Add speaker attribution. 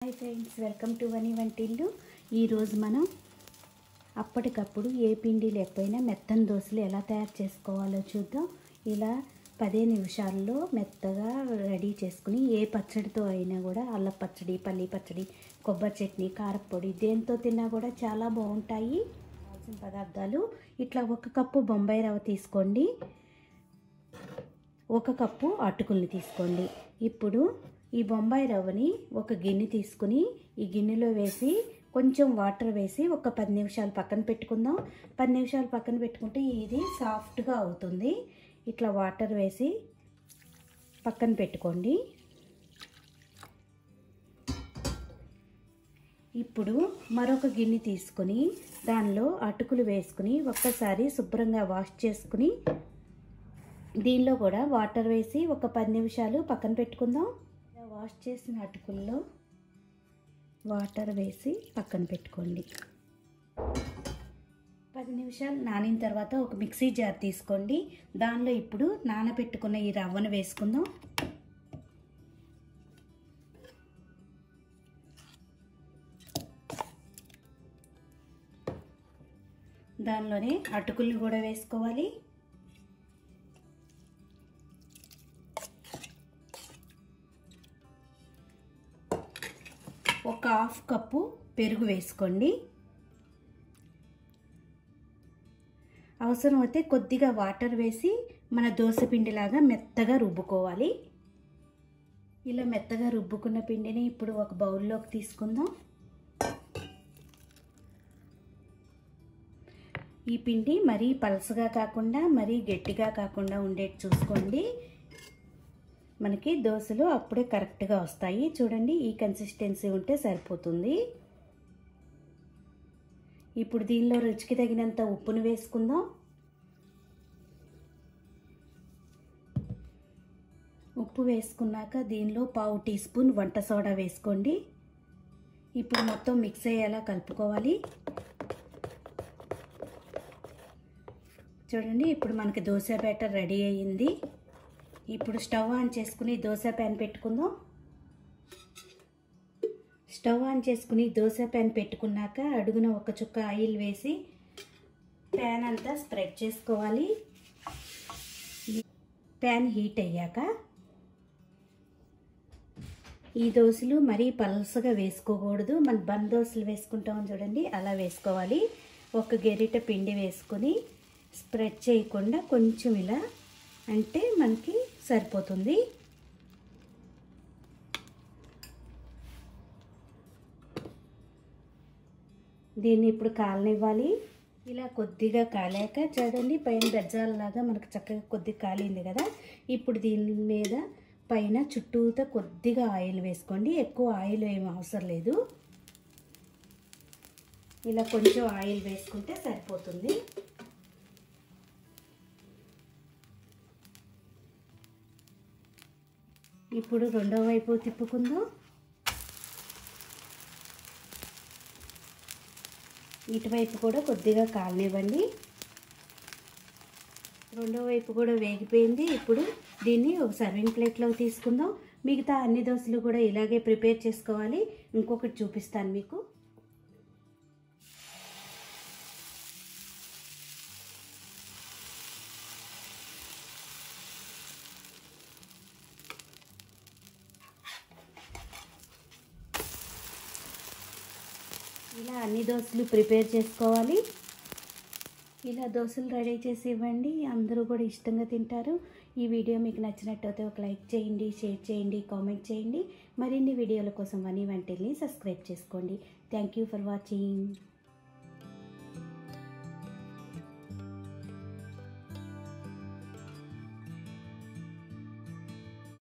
Speaker 1: Hi friends, welcome to వని వంటిల్లు. ఈరోజు మనం అప్పటికప్పుడు ఏ పిండి లేకపోయినా మెత్తని దోశలు ఎలా తయారు చేసుకోవాలో చూద్దాం. ఇలా 10 నిమిషాల్లో మెత్తగా రెడీ చేసుకుని ఏ పచ్చడితో అయినా కూడా, అల్లం పచ్చడి, పల్లి పచ్చడి, కొబ్బరి చట్నీ, కారపొడి దేంతో తిన్నా కూడా చాలా బాగుంటాయి. కావాల్సిన పదార్థాలు ఇట్లా 1 కప్పు బొంబాయి రవ్వ తీసుకోండి, 1 కప్పు అటుకుల్ని తీసుకోండి. ఇప్పుడు ఈ బొంబాయి రవ్వని ఒక గిన్నె తీసుకుని ఈ గిన్నెలో వేసి కొంచెం వాటర్ వేసి ఒక 10 నిమిషాలు పక్కన పెట్టుకుందాం. 10 నిమిషాలు పక్కన పెట్టుకుంటే ఇది సాఫ్ట్గా అవుతుంది. ఇట్లా వాటర్ వేసి పక్కన పెట్టుకోండి. ఇప్పుడు మరొక గిన్నె తీసుకుని దానిలో అటుకులు వేసుకుని ఒక్కసారి శుభ్రంగా వాష్ చేసుకుని దీనిలో కూడా వాటర్ వేసి ఒక 10 నిమిషాలు పక్కన పెట్టుకుందాం. వాష్ చేసిన అటుకుల్లో వాటర్ వేసి పక్కన పెట్టుకోండి. 10 నిమిషాలు నానిన తర్వాత ఒక మిక్సీ జార్ తీసుకోండి. దానిలో ఇప్పుడు నానబెట్టుకున్న ఈ రవ్వను వేసుకుందాం. దానిలోనే అటుకుల్ని కూడా వేసుకోవాలి. ఒక 1/2 కప్పు పెరుగు వేసుకోండి. అవసరమైతే కొద్దిగా వాటర్ వేసి మన దోశ పిండిలాగా మెత్తగా రుబ్బుకోవాలి. ఇలా మెత్తగా రుబ్బుకున్న పిండిని ఇప్పుడు ఒక బౌల్లోకి తీసుకుందాం. ఈ పిండి మరీ పలసగా కాకుండా మరీ గట్టిగా కాకుండా ఉండేది చూసుకోండి. మనకి దోశలు అప్పుడే కరెక్ట్గా వస్తాయి. చూడండి, ఈ కన్సిస్టెన్సీ ఉంటే సరిపోతుంది. ఇప్పుడు దీనిలో రుచికి తగినంత ఉప్పును వేసుకుందాం. ఉప్పు వేసుకున్నాక దీనిలో 1/2 టీ స్పూన్ వంట సోడా వేసుకోండి. ఇప్పుడు మొత్తం మిక్స్ అయ్యేలా కలుపుకోవాలి. చూడండి, ఇప్పుడు మనకి దోశ బ్యాటర్ రెడీ అయ్యింది. ఇప్పుడు స్టవ్ ఆన్ చేసుకుని దోశ ప్యాన్ పెట్టుకుందాం. స్టవ్ ఆన్ చేసుకుని దోశ ప్యాన్ పెట్టుకున్నాక అడుగున 1 చుక్క ఆయిల్ వేసి ప్యాన్ అంతా స్ప్రెడ్ చేసుకోవాలి. ప్యాన్ హీట్ అయ్యాక ఈ దోశలు మరీ పలసగా వేసుకోకూడదు. మన బన్ దోశలు వేసుకుంటాం చూడండి, అలా వేసుకోవాలి. 1 గెరిట పిండి వేసుకొని స్ప్రెడ్ చేయకుండా కొంచెం ఇలా అంటే మనకి సరిపోతుంది. దీన్ని ఇప్పుడు కాలనివ్వాలి. ఇలా కొద్దిగా కాలాక చూడండి, పైన బెజ్జాలలాగా మనకు చక్కగా కొద్దిగా కాలింది కదా. ఇప్పుడు దీని మీద పైన చుట్టూతో కొద్దిగా ఆయిల్ వేసుకోండి. ఎక్కువ ఆయిల్ ఏమి అవసరం లేదు. ఇలా కొంచెం ఆయిల్ వేసుకుంటే సరిపోతుంది. ఇప్పుడు రెండో వైపు తిప్పుకుందాం. ఇటువైపు కూడా కొద్దిగా కాలనివ్వండి. రెండో వైపు కూడా వేగిపోయింది. ఇప్పుడు దీన్ని ఒక సర్వింగ్ ప్లేట్లో తీసుకుందాం. మిగతా అన్ని దోశలు కూడా ఇలాగే ప్రిపేర్ చేసుకోవాలి. ఇంకొకటి చూపిస్తాను మీకు. ఇలా అన్ని దోశలు ప్రిపేర్ చేసుకోవాలి. ఇలా దోశలు రెడీ చేసి ఇవ్వండి, అందరూ కూడా ఇష్టంగా తింటారు. ఈ వీడియో మీకు నచ్చినట్టయితే ఒక లైక్ చేయండి, షేర్ చేయండి, కామెంట్ చేయండి. మరిన్ని వీడియోల కోసం వని వంటిల్ని సబ్స్క్రైబ్ చేసుకోండి. Thank you for watching.